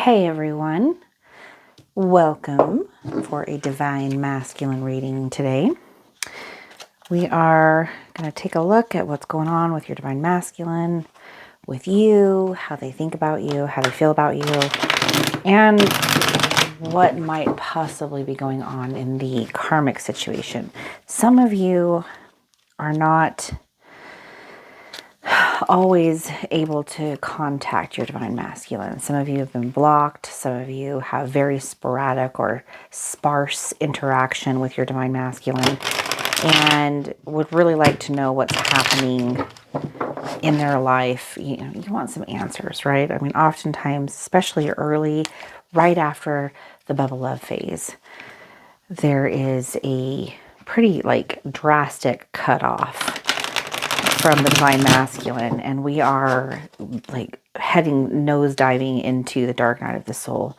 Hey everyone, welcome for a divine masculine reading today. We are going to take a look at what's going on with your divine masculine, with you, how they think about you, how they feel about you, and what might possibly be going on in the karmic situation. Some of you are not always able to contact your divine masculine. Some of you have been blocked. Some of you have very sporadic or sparse interaction with your divine masculine and would really like to know what's happening in their life. You want some answers, right? I mean, oftentimes, especially early, right after the bubble love phase, there is a pretty drastic cutoff from the divine masculine, and we are heading nosediving into the dark night of the soul,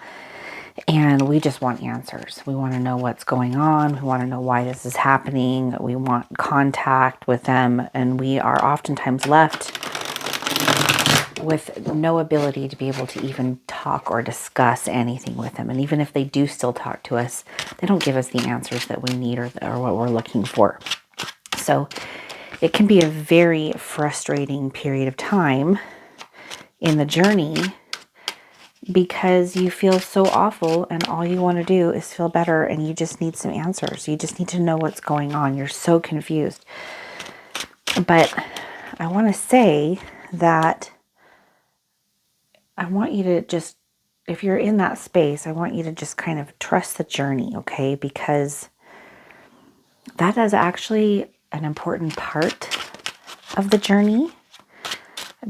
and we just want answers. We want to know what's going on. We want to know why this is happening. We want contact with them, and we are oftentimes left with no ability to be able to even talk or discuss anything with them. And even if they do still talk to us, they don't give us the answers that we need or what we're looking for. So it can be a very frustrating period of time in the journey because you feel so awful and all you want to do is feel better and you just need some answers. You just need to know what's going on. You're so confused. But I want to say that I want you to just, if you're in that space, I want you to just kind of trust the journey, okay? Because that is actually an important part of the journey,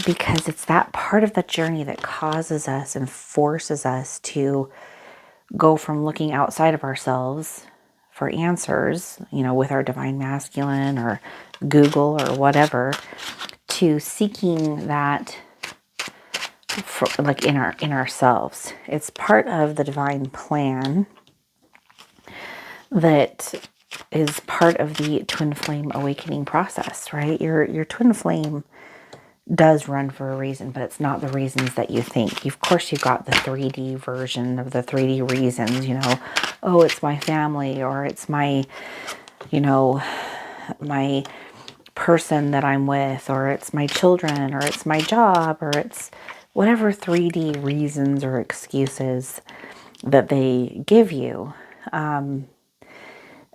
because it's that part of the journey that causes us and forces us to go from looking outside of ourselves for answers, with our divine masculine or Google or whatever, to seeking that in ourselves. It's part of the divine plan that is part of the twin flame awakening process, right? Your twin flame does run for a reason, but it's not the reasons that you think. Of course, you've got the 3D version of the 3D reasons, oh, it's my family, or it's my, my person that I'm with, or it's my children, or it's my job, or it's whatever 3D reasons or excuses that they give you.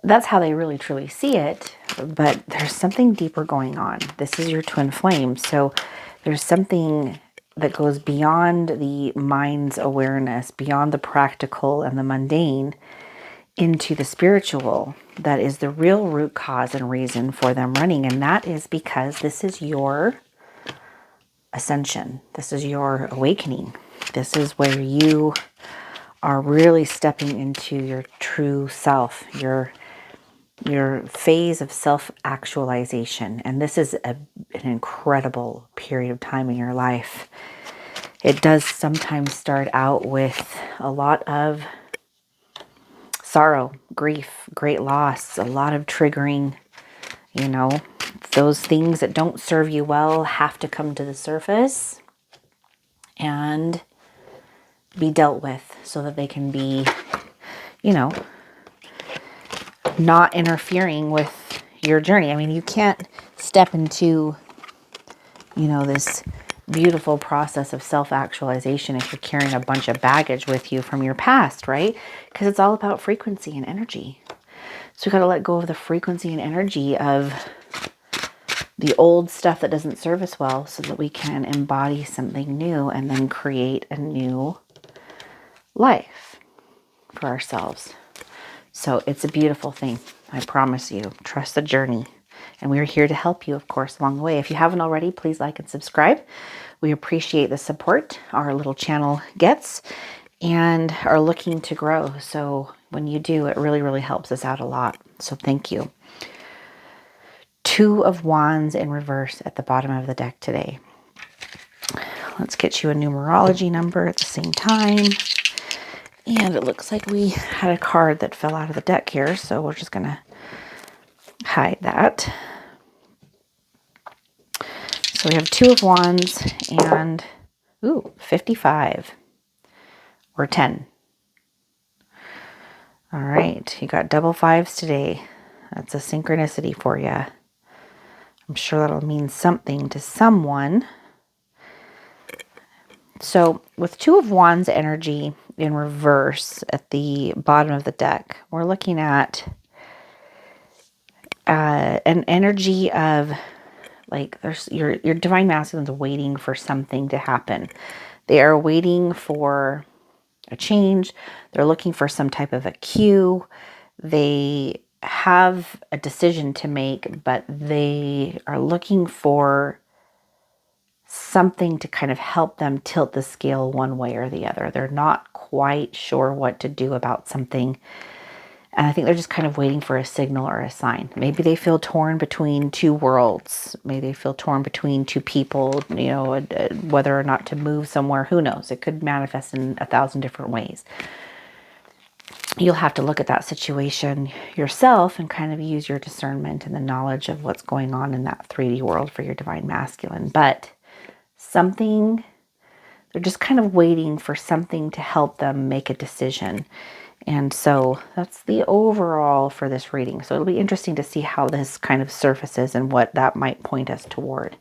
That's how they really truly see it, but there's something deeper going on. This is your twin flame, so there's something that goes beyond the mind's awareness, beyond the practical and the mundane, into the spiritual. That is the real root cause and reason for them running, and that is because this is your ascension. This is your awakening. This is where you are really stepping into your true self, your phase of self-actualization. And this is an incredible period of time in your life. It does sometimes start out with a lot of sorrow, grief, great loss, a lot of triggering, those things that don't serve you well have to come to the surface and be dealt with so that they can be, not interfering with your journey. I mean, you can't step into, this beautiful process of self-actualization if you're carrying a bunch of baggage with you from your past, right? Because it's all about frequency and energy. So we got to let go of the frequency and energy of the old stuff that doesn't serve us well so that we can embody something new and then create a new life for ourselves. So it's a beautiful thing. I promise you. Trust the journey. And we're here to help you, of course, along the way. If you haven't already, please like and subscribe. We appreciate the support our little channel gets and are looking to grow. So when you do, it really, really helps us out a lot. So thank you. 2 of Wands in reverse at the bottom of the deck today. Let's get you a numerology number at the same time. And it looks like we had a card that fell out of the deck here, so we're just going to hide that. So we have 2 of Wands and, 55. or 10. All right, you got double fives today. That's a synchronicity for you. I'm sure that'll mean something to someone. So with Two of Wands energy in reverse at the bottom of the deck, we're looking at an energy of like there's your divine masculine's waiting for something to happen. They are waiting for a change. They're looking for some type of a cue. They have a decision to make, but they are looking for something to kind of help them tilt the scale one way or the other. They're not quite sure what to do about something. And I think they're just kind of waiting for a signal or a sign. Maybe they feel torn between two worlds. Maybe they feel torn between two people, you know, whether or not to move somewhere. Who knows? It could manifest in 1,000 different ways. You'll have to look at that situation yourself and kind of use your discernment and the knowledge of what's going on in that 3D world for your divine masculine. But something, they're just kind of waiting for something to help them make a decision. And so that's the overall for this reading. So it'll be interesting to see how this kind of surfaces and what that might point us toward.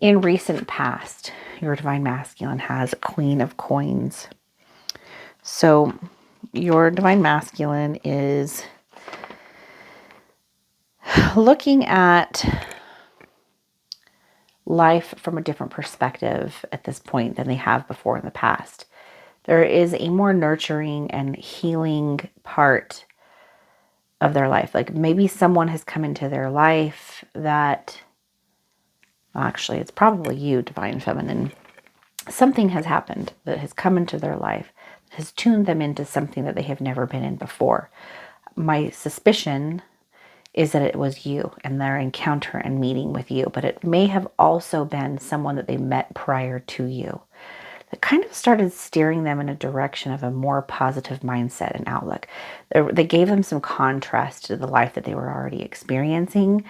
In recent past, your divine masculine has Queen of Coins. So your divine masculine is looking at life from a different perspective at this point than they have before in the past. There is a more nurturing and healing part of their life. Like maybe someone has come into their life that, actually, it's probably you, divine feminine. Something has happened that has come into their life, has tuned them into something that they have never been in before. My suspicion is that it was you and their encounter and meeting with you, but it may have also been someone that they met prior to you that kind of started steering them in a direction of a more positive mindset and outlook. They gave them some contrast to the life that they were already experiencing.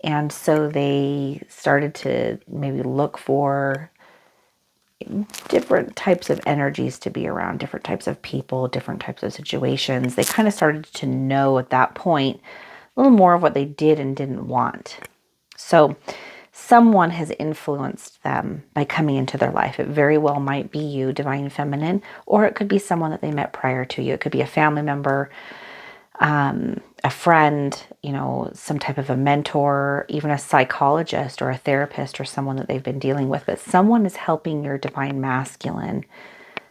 And so they started to maybe look for different types of energies to be around, different types of people, different types of situations. They kind of started to know at that point a little more of what they did and didn't want. So someone has influenced them by coming into their life. It very well might be you, divine feminine, or it could be someone that they met prior to you. It could be a family member, a friend, you know, some type of a mentor, even a psychologist or a therapist or someone that they've been dealing with. But someone is helping your divine masculine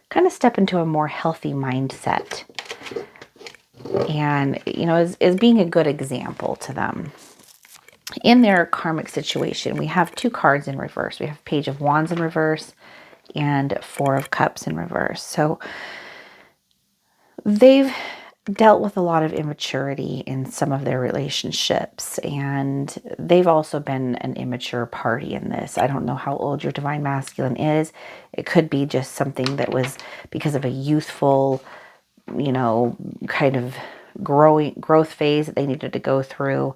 kind of step into a more healthy mindset. And, you know, is being a good example to them. In their karmic situation, we have two cards in reverse. We have Page of Wands in reverse and Four of Cups in reverse. So they've dealt with a lot of immaturity in some of their relationships, and they've also been an immature party in this. I don't know how old your divine masculine is. It could be just something that was because of a youthful, you know, kind of growth phase that they needed to go through.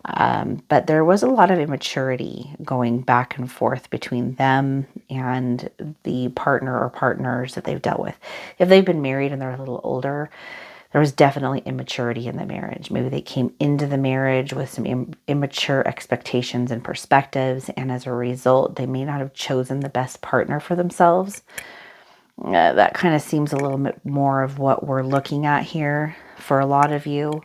But there was a lot of immaturity going back and forth between them and the partner or partners that they've dealt with. If they've been married and they're a little older, there was definitely immaturity in the marriage. Maybe they came into the marriage with some immature expectations and perspectives, and as a result, they may not have chosen the best partner for themselves. That kind of seems a little bit more of what we're looking at here for a lot of you.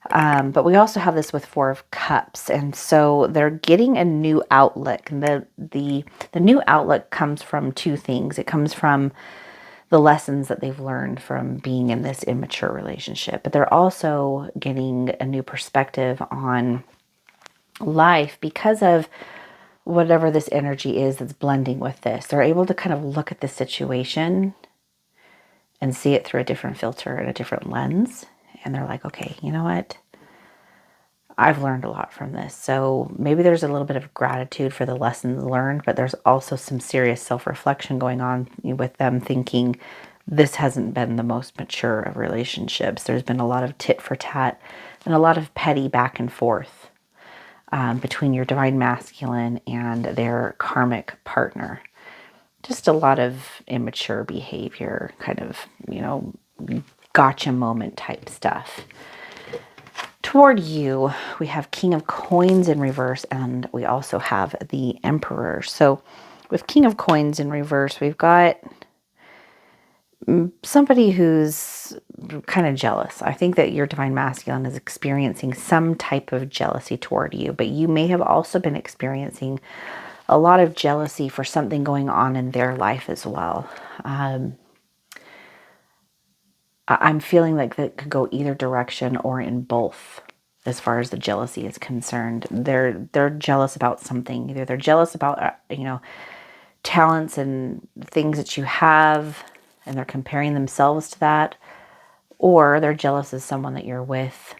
But we also have this with Four of Cups, and so they're getting a new outlook. And the new outlook comes from two things. It comes from the lessons that they've learned from being in this immature relationship, but they're also getting a new perspective on life because of whatever this energy is that's blending with this. They're able to kind of look at the situation and see it through a different filter and a different lens. And they're like, okay, you know what? I've learned a lot from this. So maybe there's a little bit of gratitude for the lessons learned, but there's also some serious self-reflection going on with them thinking this hasn't been the most mature of relationships. There's been a lot of tit for tat and a lot of petty back and forth between your divine masculine and their karmic partner. just a lot of immature behavior, kind of, gotcha moment type stuff. Toward you, we have King of Coins in reverse, and we also have the Emperor. So with King of Coins in reverse, we've got somebody who's kind of jealous. I think that your divine masculine is experiencing some type of jealousy toward you, but you may have also been experiencing a lot of jealousy for something going on in their life as well. I'm feeling like that could go either direction or in both as far as the jealousy is concerned. They're jealous about something. Either they're jealous about, talents and things that you have, and they're comparing themselves to that, or they're jealous of someone that you're with.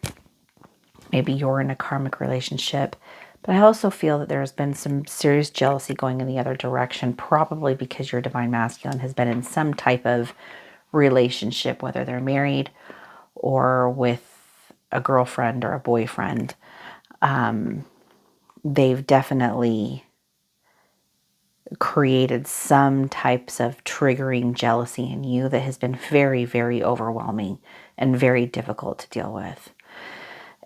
Maybe you're in a karmic relationship. But I also feel that there's been some serious jealousy going in the other direction, probably because your divine masculine has been in some type of relationship, whether they're married or with a girlfriend or a boyfriend. They've definitely created some types of triggering jealousy in you that has been very, very overwhelming and very difficult to deal with.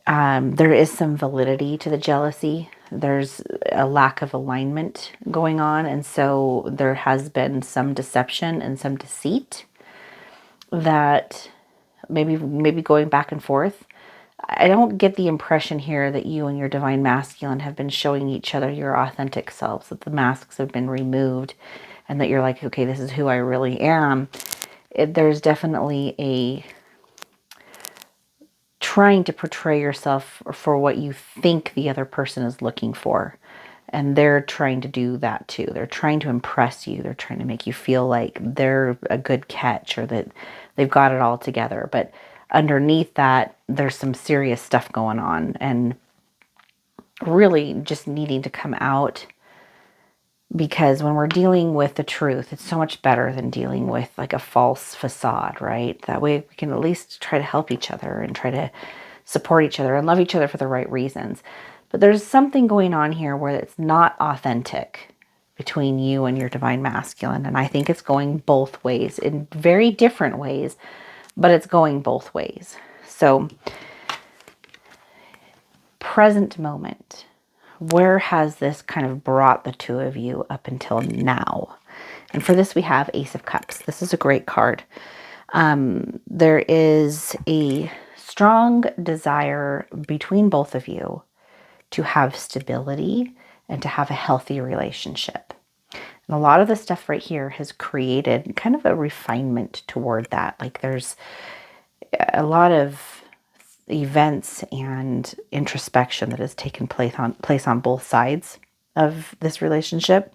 There is some validity to the jealousy. There's a lack of alignment going on, and so there has been some deception and some deceit that maybe going back and forth. I don't get the impression here that you and your divine masculine have been showing each other your authentic selves, that the masks have been removed, and that you're like, okay, this is who I really am. There's definitely a trying to portray yourself for what you think the other person is looking for. And they're trying to do that too. They're trying to impress you. They're trying to make you feel like they're a good catch or that they've got it all together. But underneath that, there's some serious stuff going on and really just needing to come out, because when we're dealing with the truth, it's so much better than dealing with like a false facade, right? That way we can at least try to help each other and try to support each other and love each other for the right reasons. But there's something going on here where it's not authentic between you and your divine masculine. And I think it's going both ways in very different ways, but it's going both ways. So, present moment. Where has this kind of brought the two of you up until now? And for this, we have Ace of Cups. This is a great card. There is a strong desire between both of you to have stability and to have a healthy relationship. And a lot of the stuff right here has created kind of a refinement toward that. Like there's a lot of events and introspection that has taken place on both sides of this relationship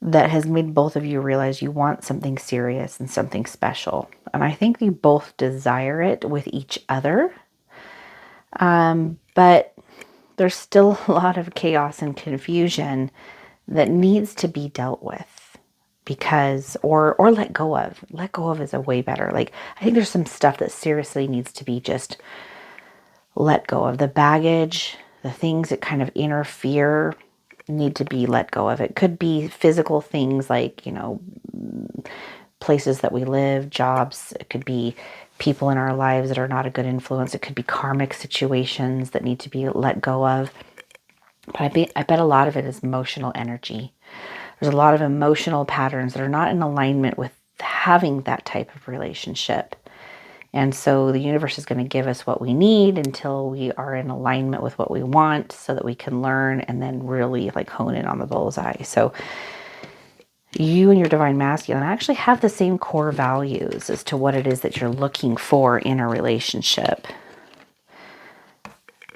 that has made both of you realize you want something serious and something special. And I think you both desire it with each other. But there's still a lot of chaos and confusion that needs to be dealt with, because, or let go of. Let go of is a way better. Like, I think there's some stuff that seriously needs to be just let go of. The baggage, the things that kind of interfere need to be let go of. It could be physical things like, places that we live, jobs. It could be people in our lives that are not a good influence. It could be karmic situations that need to be let go of. But I bet a lot of it is emotional energy. There's a lot of emotional patterns that are not in alignment with having that type of relationship. And so the universe is going to give us what we need until we are in alignment with what we want, so that we can learn and then really like hone in on the bullseye. So you and your divine masculine actually have the same core values as to what it is that you're looking for in a relationship.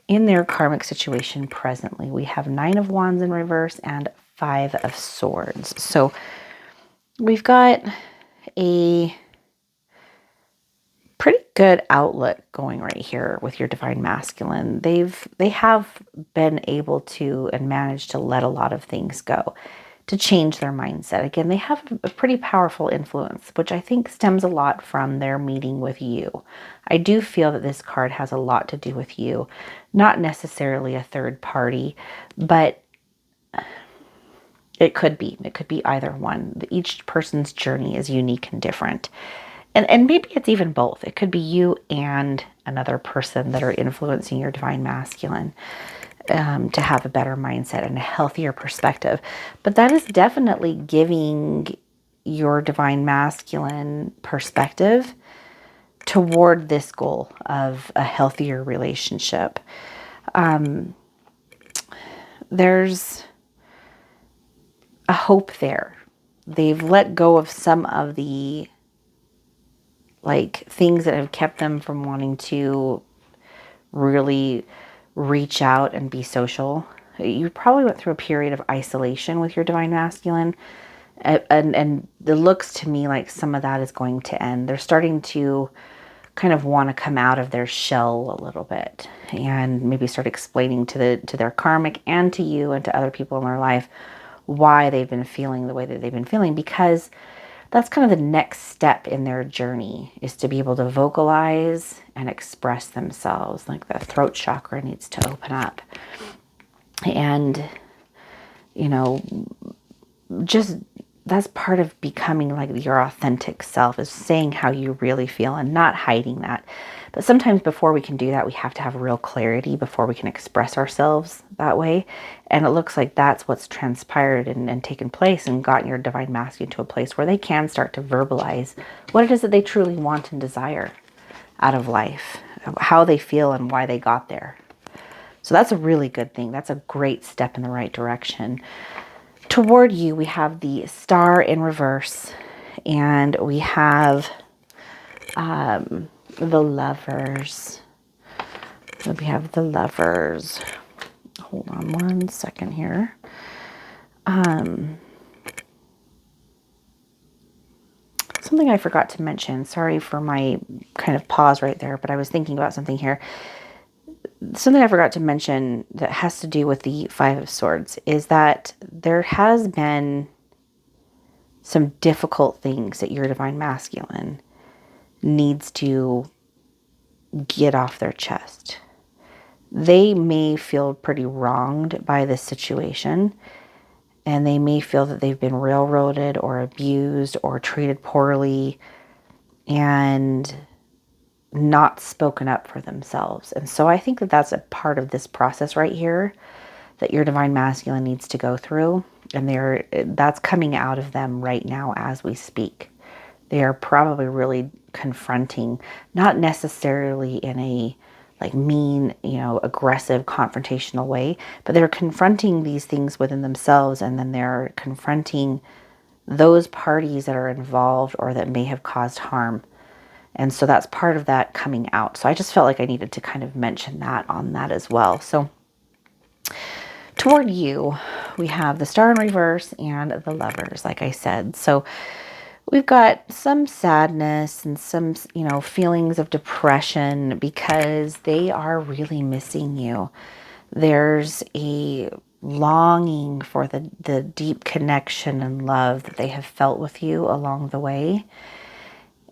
In their karmic situation presently, we have 9 of Wands in reverse and 5 of Swords. So we've got a pretty good outlook going right here with your divine masculine. They have been able to and managed to let a lot of things go, to change their mindset. Again, they have a pretty powerful influence, which I think stems a lot from their meeting with you. I do feel that this card has a lot to do with you, not necessarily a third party, but It could be. It could be either one. Each person's journey is unique and different. And maybe it's even both. It could be you and another person that are influencing your divine masculine to have a better mindset and a healthier perspective. But that is definitely giving your divine masculine perspective toward this goal of a healthier relationship. There's a hope there. They've let go of some of the things that have kept them from wanting to really reach out and be social. You probably went through a period of isolation with your divine masculine, and it looks to me like some of that is going to end. They're starting to kind of want to come out of their shell a little bit and maybe start explaining to their karmic and to you and to other people in their life why they've been feeling the way that they've been feeling, because that's kind of the next step in their journey, is to be able to vocalize and express themselves. Like the throat chakra needs to open up. And, just that's part of becoming like your authentic self, is saying how you really feel and not hiding that. But sometimes before we can do that, we have to have real clarity before we can express ourselves that way. And it looks like that's what's transpired and taken place and gotten your divine masculine to a place where they can start to verbalize what it is that they truly want and desire out of life, how they feel and why they got there. So that's a really good thing. That's a great step in the right direction. Toward you, we have the Star in reverse, and we have the Lovers. So we have the Lovers. Hold on one second here. Something I forgot to mention. Sorry for my kind of pause right there, but I was thinking about something here. Something I forgot to mention that has to do with the Five of Swords is that there has been some difficult things that your divine masculine needs to get off their chest. They may feel pretty wronged by this situation, and they may feel that they've been railroaded or abused or treated poorly and not spoken up for themselves. And so I think that that's a part of this process right here that your divine masculine needs to go through. And that's coming out of them right now as we speak. They are probably really confronting, not necessarily in a mean, aggressive, confrontational way, but they're confronting these things within themselves, and then they're confronting those parties that are involved or that may have caused harm. And so that's part of that coming out. So I just felt like I needed to kind of mention that on that as well. So toward you, we have the Star in reverse and the Lovers, like I said. So we've got some sadness and some, feelings of depression because they are really missing you. There's a longing for the deep connection and love that they have felt with you along the way.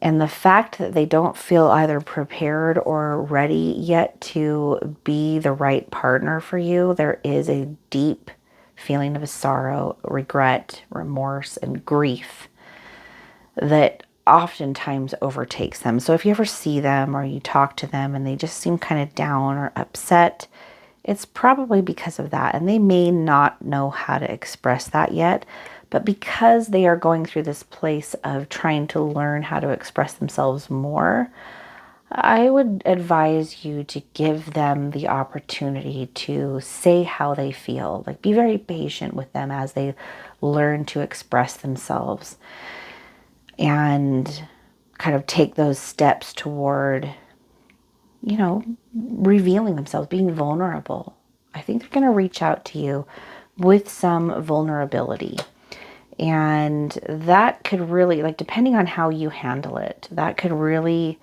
And the fact that they don't feel either prepared or ready yet to be the right partner for you, there is a deep feeling of sorrow, regret, remorse, and grief that oftentimes overtakes them. So if you ever see them or you talk to them and they just seem kind of down or upset, it's probably because of that. And they may not know how to express that yet, but because they are going through this place of trying to learn how to express themselves more, I would advise you to give them the opportunity to say how they feel. Be very patient with them as they learn to express themselves and kind of take those steps toward, revealing themselves, being vulnerable. I think they're going to reach out to you with some vulnerability. And that could really, depending on how you handle it, that could really,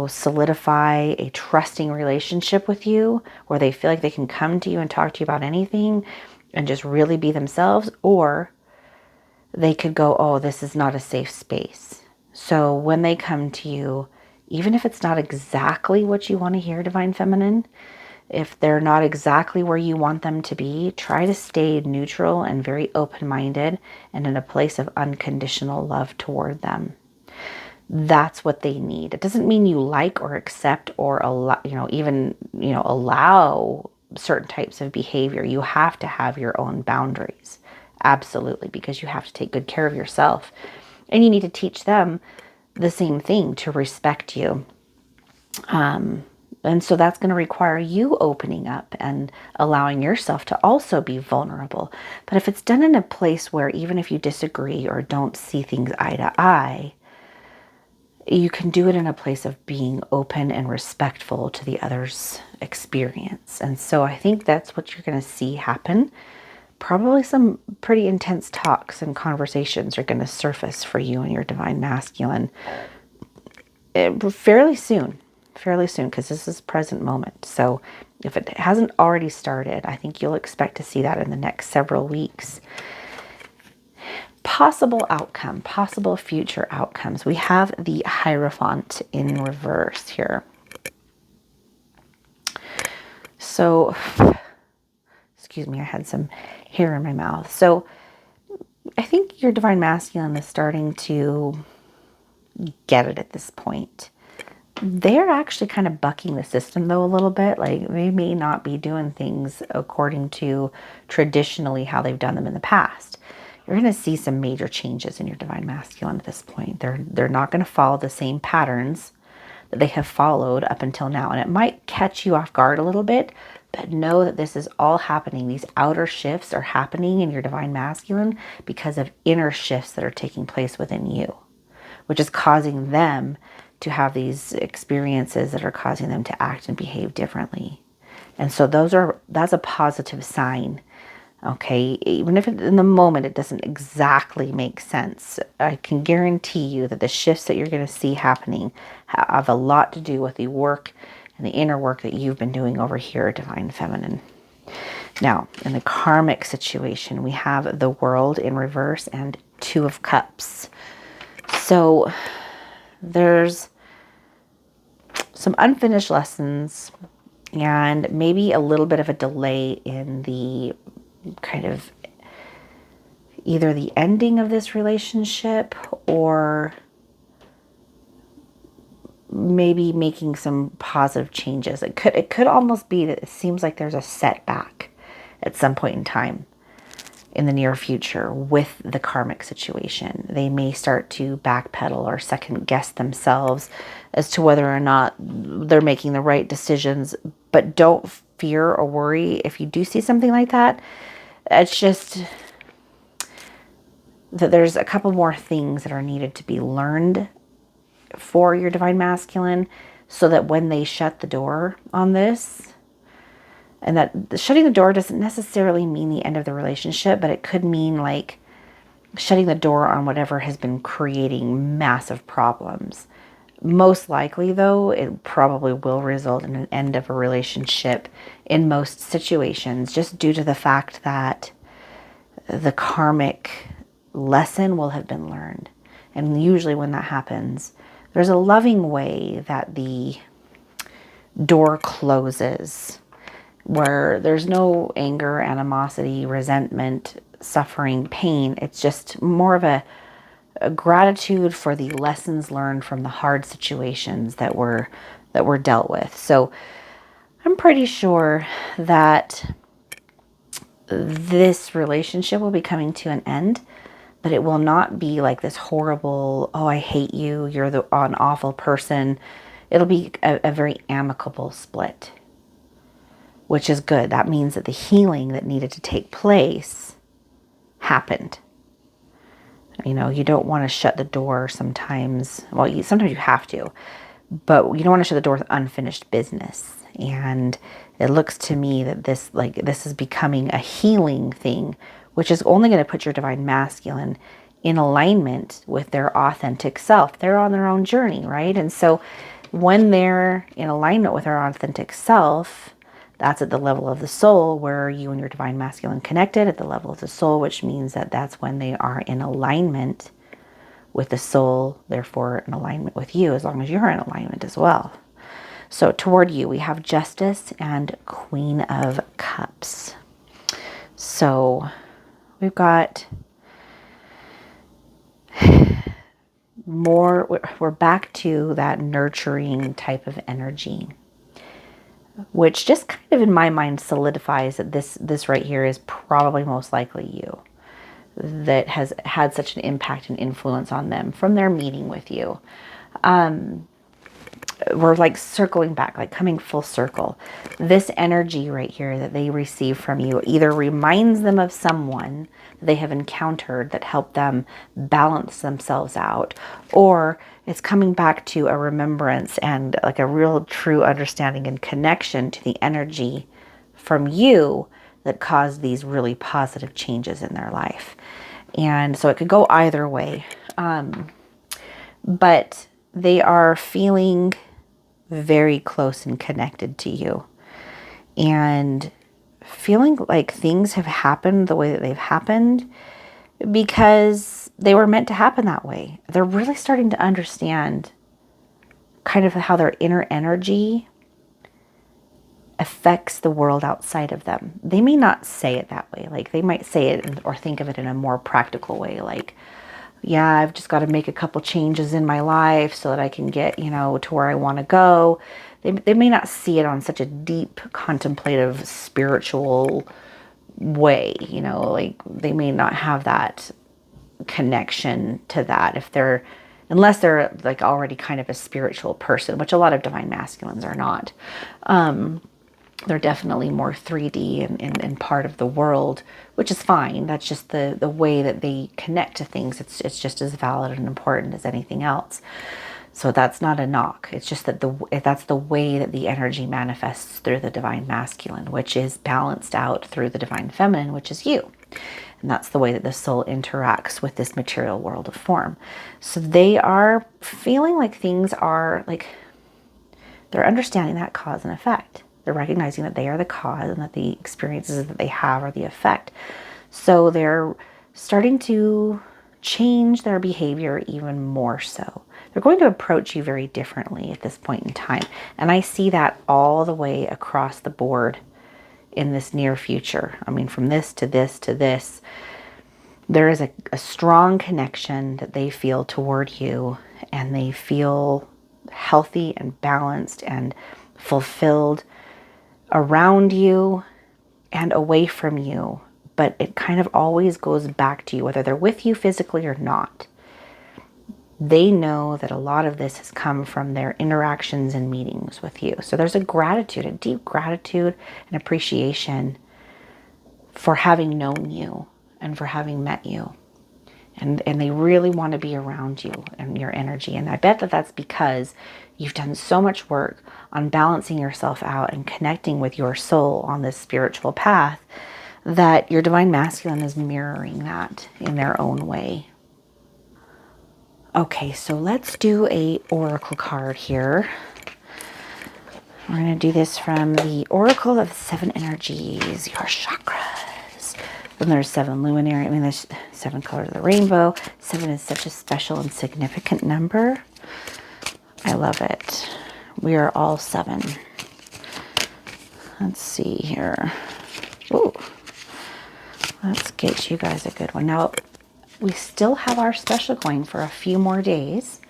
solidify a trusting relationship with you where they feel like they can come to you and talk to you about anything and just really be themselves. Or they could go, oh, this is not a safe space. So when they come to you, even if it's not exactly what you want to hear, Divine Feminine, If they're not exactly where you want them to be, try to stay neutral and very open-minded and in a place of unconditional love toward them. That's what they need. It doesn't mean you like or accept or allow, even, allow certain types of behavior. You have to have your own boundaries. Absolutely, because you have to take good care of yourself. And you need to teach them the same thing, to respect you. And so that's going to require you opening up and allowing yourself to also be vulnerable. But if it's done in a place where even if you disagree or don't see things eye to eye, you can do it in a place of being open and respectful to the other's experience. And so I think that's what you're going to see happen. Probably some pretty intense talks and conversations are going to surface for you and your divine masculine fairly soon, because this is present moment. So if it hasn't already started, I think you'll expect to see that in the next several weeks. Possible outcome, possible future outcomes. We have the Hierophant in reverse here. So, excuse me, I had some hair in my mouth. So I think your divine masculine is starting to get it at this point. They're actually kind of bucking the system though a little bit. Like they may not be doing things according to traditionally how they've done them in the past. You're going to see some major changes in your divine masculine at this point. They're not going to follow the same patterns that they have followed up until now. And it might catch you off guard a little bit, but know that this is all happening. These outer shifts are happening in your divine masculine because of inner shifts that are taking place within you, which is causing them to have these experiences that are causing them to act and behave differently. And so that's a positive sign. Okay, even if in the moment it doesn't exactly make sense, I can guarantee you that the shifts that you're going to see happening have a lot to do with the work and the inner work that you've been doing over here, Divine Feminine. Now, in the karmic situation, we have the World in reverse and Two of Cups. So there's some unfinished lessons and maybe a little bit of a delay in the kind of either the ending of this relationship or maybe making some positive changes. It could almost be that it seems like there's a setback at some point in time in the near future with the karmic situation. They may start to backpedal or second guess themselves as to whether or not they're making the right decisions. But don't fear or worry if you do see something like that. It's just that there's a couple more things that are needed to be learned for your divine masculine so that when they shut the door on this, and that shutting the door doesn't necessarily mean the end of the relationship, but it could mean like shutting the door on whatever has been creating massive problems. Most likely, though, it probably will result in an end of a relationship in most situations, just due to the fact that the karmic lesson will have been learned. And usually when that happens, there's a loving way that the door closes, where there's no anger, animosity, resentment, suffering, pain. It's just more of a gratitude for the lessons learned from the hard situations that were dealt with. So I'm pretty sure that this relationship will be coming to an end, but it will not be like this horrible, oh, I hate you, you're an awful person. It'll be a very amicable split, which is good. That means that the healing that needed to take place happened. You know, you don't want to shut the door sometimes. Well, sometimes you have to, but you don't want to shut the door with unfinished business. And it looks to me that this is becoming a healing thing, which is only going to put your divine masculine in alignment with their authentic self. They're on their own journey, right? And so when they're in alignment with their authentic self, that's at the level of the soul where you and your divine masculine connected at the level of the soul, which means that that's when they are in alignment with the soul, therefore in alignment with you, as long as you're in alignment as well. So toward you, we have Justice and Queen of Cups. So we've got more, we're back to that nurturing type of energy, which just kind of in my mind solidifies that this right here is probably most likely you that has had such an impact and influence on them from their meeting with you. We're like circling back, like coming full circle. This energy right here that they receive from you either reminds them of someone they have encountered that helped them balance themselves out, or it's coming back to a remembrance and like a real true understanding and connection to the energy from you that caused these really positive changes in their life. And so it could go either way. But they are feeling very close and connected to you, and feeling like things have happened the way that they've happened because they were meant to happen that way. They're really starting to understand kind of how their inner energy affects the world outside of them. They may not say it that way. Like they might say it or think of it in a more practical way, like, yeah, I've just got to make a couple changes in my life so that I can get, to where I want to go. They may not see it on such a deep, contemplative, spiritual way, like they may not have that connection to that unless they're like already kind of a spiritual person, which a lot of divine masculines are not. They're definitely more 3D and part of the world, which is fine. That's just the way that they connect to things. It's just as valid and important as anything else. So that's not a knock. It's just that that's the way that the energy manifests through the divine masculine, which is balanced out through the divine feminine, which is you. And that's the way that the soul interacts with this material world of form. So they are feeling like things are like, they're understanding that cause and effect. They're recognizing that they are the cause and that the experiences that they have are the effect. So they're starting to change their behavior even more so. They're going to approach you very differently at this point in time. And I see that all the way across the board in this near future. I mean, from this to this to this, there is a strong connection that they feel toward you, and they feel healthy and balanced and fulfilled around you and away from you, but it kind of always goes back to you, whether they're with you physically or not. They know that a lot of this has come from their interactions and meetings with you. So there's a deep gratitude and appreciation for having known you and for having met you. And they really want to be around you and your energy. And I bet that that's because you've done so much work on balancing yourself out and connecting with your soul on this spiritual path that your divine masculine is mirroring that in their own way. Okay, so let's do a oracle card here. We're going to do this from the Oracle of 7 Energies, your chakras. And there's 7 luminary, there's 7 colors of the rainbow. 7 is such a special and significant number. I love it. We are all 7. Let's see here. Ooh. Let's get you guys a good one. Now, we still have our special going for a few more days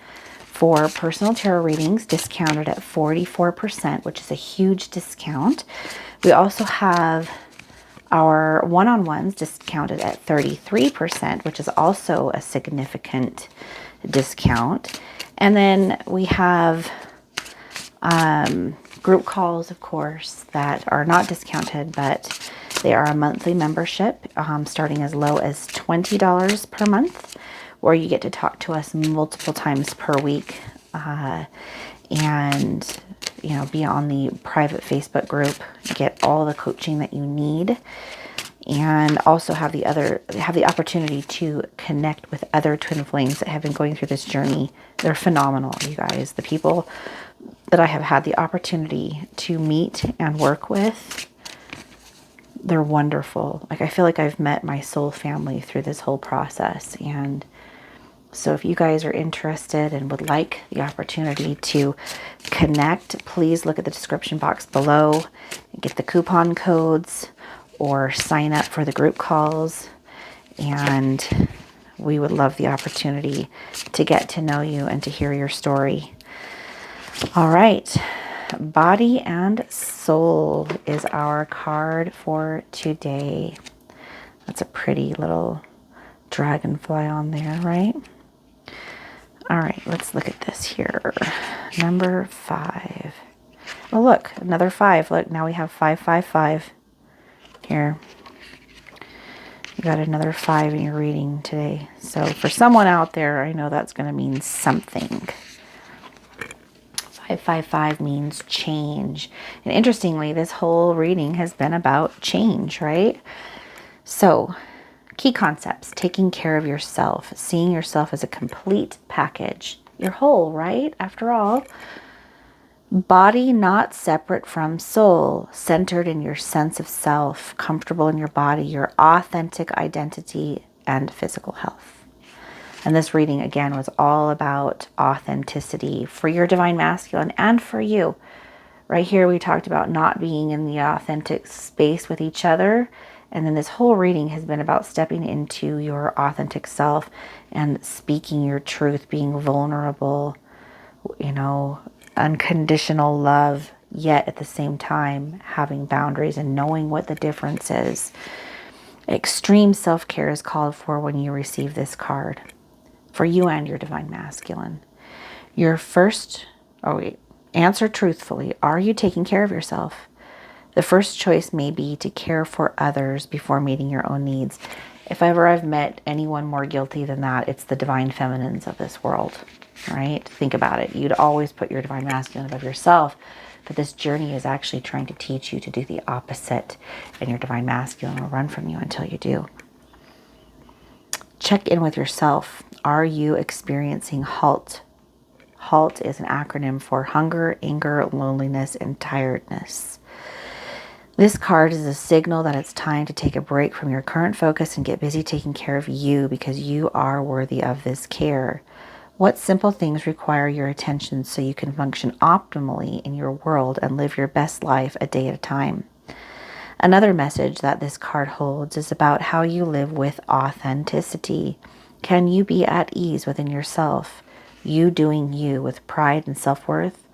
for personal tarot readings, discounted at 44%, which is a huge discount. We also have our one-on-ones discounted at 33%, which is also a significant discount. And then we have group calls, of course, that are not discounted, but they are a monthly membership, starting as low as $20 per month, where you get to talk to us multiple times per week, and be on the private Facebook group, get all the coaching that you need, and also have the opportunity to connect with other twin flames that have been going through this journey. They're phenomenal, you guys. The people that I have had the opportunity to meet and work with, they're wonderful. Like, I feel like I've met my soul family through this whole process, and So if you guys are interested and would like the opportunity to connect, please look at the description box below and get the coupon codes or sign up for the group calls. And we would love the opportunity to get to know you and to hear your story. All right. Body and Soul is our card for today. That's a pretty little dragonfly on there, right? All right, let's look at this here. Number 5. Oh, look, another 5. Look, now we have 555 here. You got another 5 in your reading today. So for someone out there, I know that's going to mean something. 555 means change. And interestingly, this whole reading has been about change, right? So, key concepts: taking care of yourself, seeing yourself as a complete package. You're whole, right? After all, body not separate from soul, centered in your sense of self, comfortable in your body, your authentic identity, and physical health. And this reading, again, was all about authenticity for your divine masculine and for you. Right here, we talked about not being in the authentic space with each other. And then this whole reading has been about stepping into your authentic self and speaking your truth, being vulnerable, unconditional love, yet at the same time having boundaries and knowing what the difference is. Extreme self-care is called for when you receive this card, for you and your divine masculine. Your first, answer truthfully. Are you taking care of yourself? The first choice may be to care for others before meeting your own needs. If ever I've met anyone more guilty than that, it's the divine feminines of this world, right? Think about it. You'd always put your divine masculine above yourself, but this journey is actually trying to teach you to do the opposite, and your divine masculine will run from you until you do. Check in with yourself. Are you experiencing HALT? HALT is an acronym for hunger, anger, loneliness, and tiredness. This card is a signal that it's time to take a break from your current focus and get busy taking care of you, because you are worthy of this care. What simple things require your attention so you can function optimally in your world and live your best life a day at a time? Another message that this card holds is about how you live with authenticity. Can you be at ease within yourself? You doing you with pride and self-worth?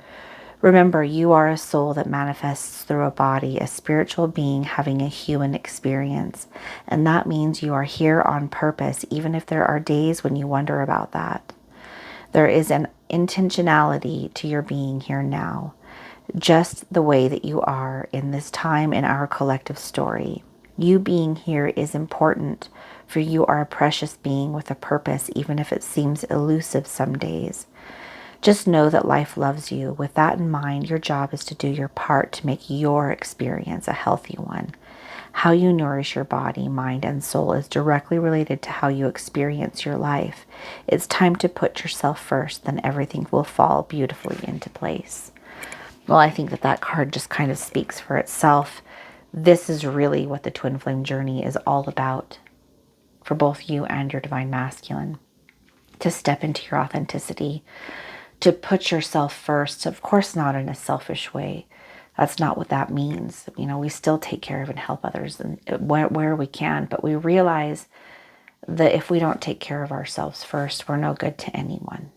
Remember, you are a soul that manifests through a body, a spiritual being having a human experience. And that means you are here on purpose, even if there are days when you wonder about that. There is an intentionality to your being here now, just the way that you are in this time in our collective story. You being here is important, for you are a precious being with a purpose, even if it seems elusive some days. Just know that life loves you. With that in mind, your job is to do your part to make your experience a healthy one. How you nourish your body, mind, and soul is directly related to how you experience your life. It's time to put yourself first, then everything will fall beautifully into place. Well, I think that card just kind of speaks for itself. This is really what the twin flame journey is all about for both you and your divine masculine. To step into your authenticity, to put yourself first, of course not in a selfish way. That's not what that means. We still take care of and help others and where we can, but we realize that if we don't take care of ourselves first, we're no good to anyone.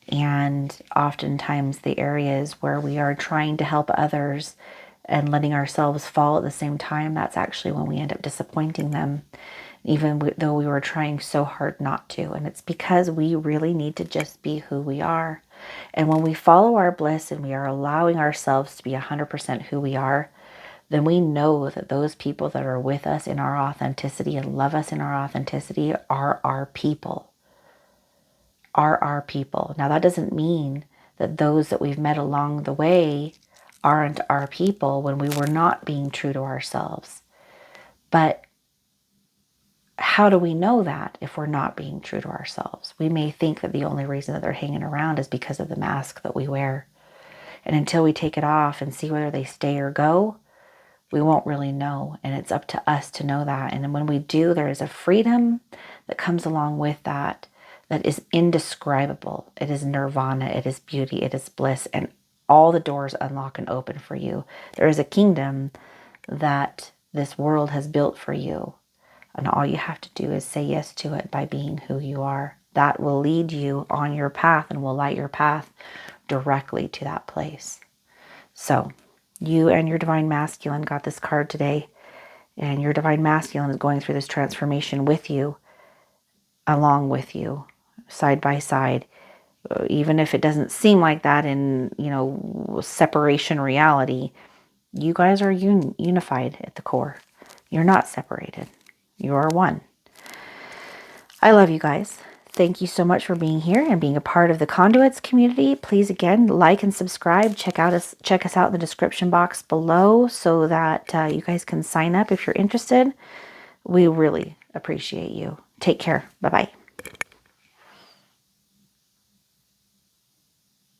And oftentimes the areas where we are trying to help others and letting ourselves fall at the same time, that's actually when we end up disappointing them, even though we were trying so hard not to. And it's because we really need to just be who we are. And when we follow our bliss and we are allowing ourselves to be 100% who we are, then we know that those people that are with us in our authenticity and love us in our authenticity are our people. Are our people. Now, that doesn't mean that those that we've met along the way aren't our people when we were not being true to ourselves. But how do we know that if we're not being true to ourselves? We may think that the only reason that they're hanging around is because of the mask that we wear. And until we take it off and see whether they stay or go, we won't really know. And it's up to us to know that. And when we do, there is a freedom that comes along with that that is indescribable. It is nirvana, it is beauty, it is bliss, and all the doors unlock and open for you. There is a kingdom that this world has built for you, and all you have to do is say yes to it by being who you are. That will lead you on your path and will light your path directly to that place. So, you and your divine masculine got this card today, and your divine masculine is going through this transformation with you, along with you, side by side. Even if it doesn't seem like that in, separation reality, you guys are unified at the core. You're not separated. You are one. I love you guys. Thank you so much for being here and being a part of the Conduits community. Please, again, like and subscribe. Check us out in the description box below so that you guys can sign up if you're interested. We really appreciate you. Take care. Bye-bye.